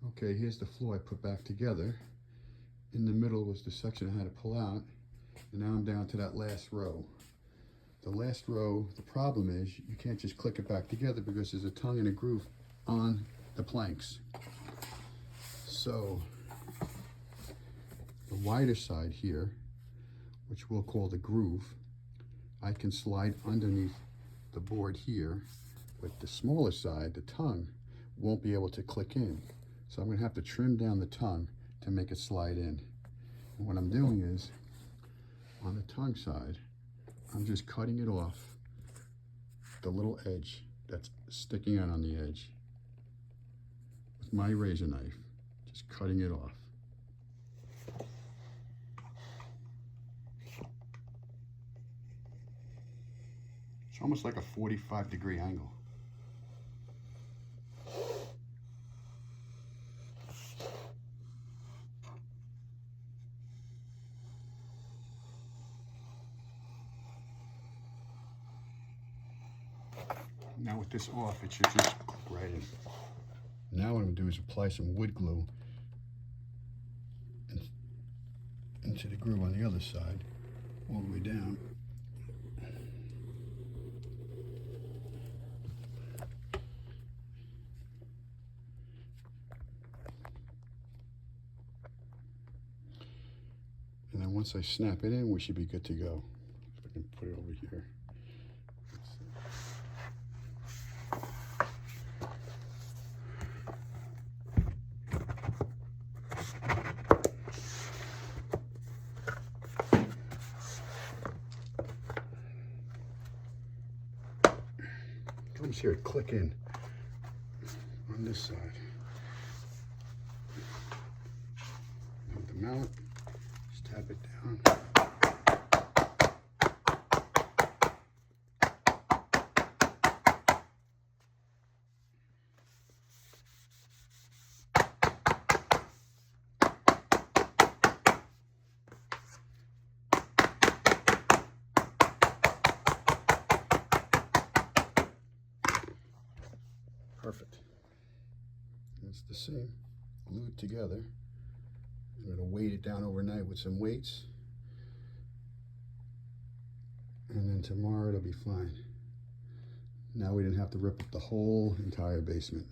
Okay, here's the floor I put back together. In the middle was the section I had to pull out, and now I'm down to that last row. The last row, the problem is you can't just click it back together because there's a tongue and a groove on the planks. So the wider side here, which we'll call the groove, I can slide underneath the board here, but the smaller side, the tongue, won't be able to click in. So I'm gonna have to trim down the tongue to make it slide in. And what I'm doing is, on the tongue side, I'm just cutting it off, the little edge that's sticking out on the edge, with my razor knife, just cutting it off. It's almost like a 45-degree angle. Now with this off, it should just click right in. Now what I'm going to do is apply some wood glue into the groove on the other side, all the way down. And then once I snap it in, we should be good to go. If I can put it over here. Comes here, click in on this side. With the mallet, just tap it down. Perfect. It's the same, glued together. I'm going to weight it down overnight with some weights, and then tomorrow it'll be fine. Now we didn't have to rip up the whole entire basement.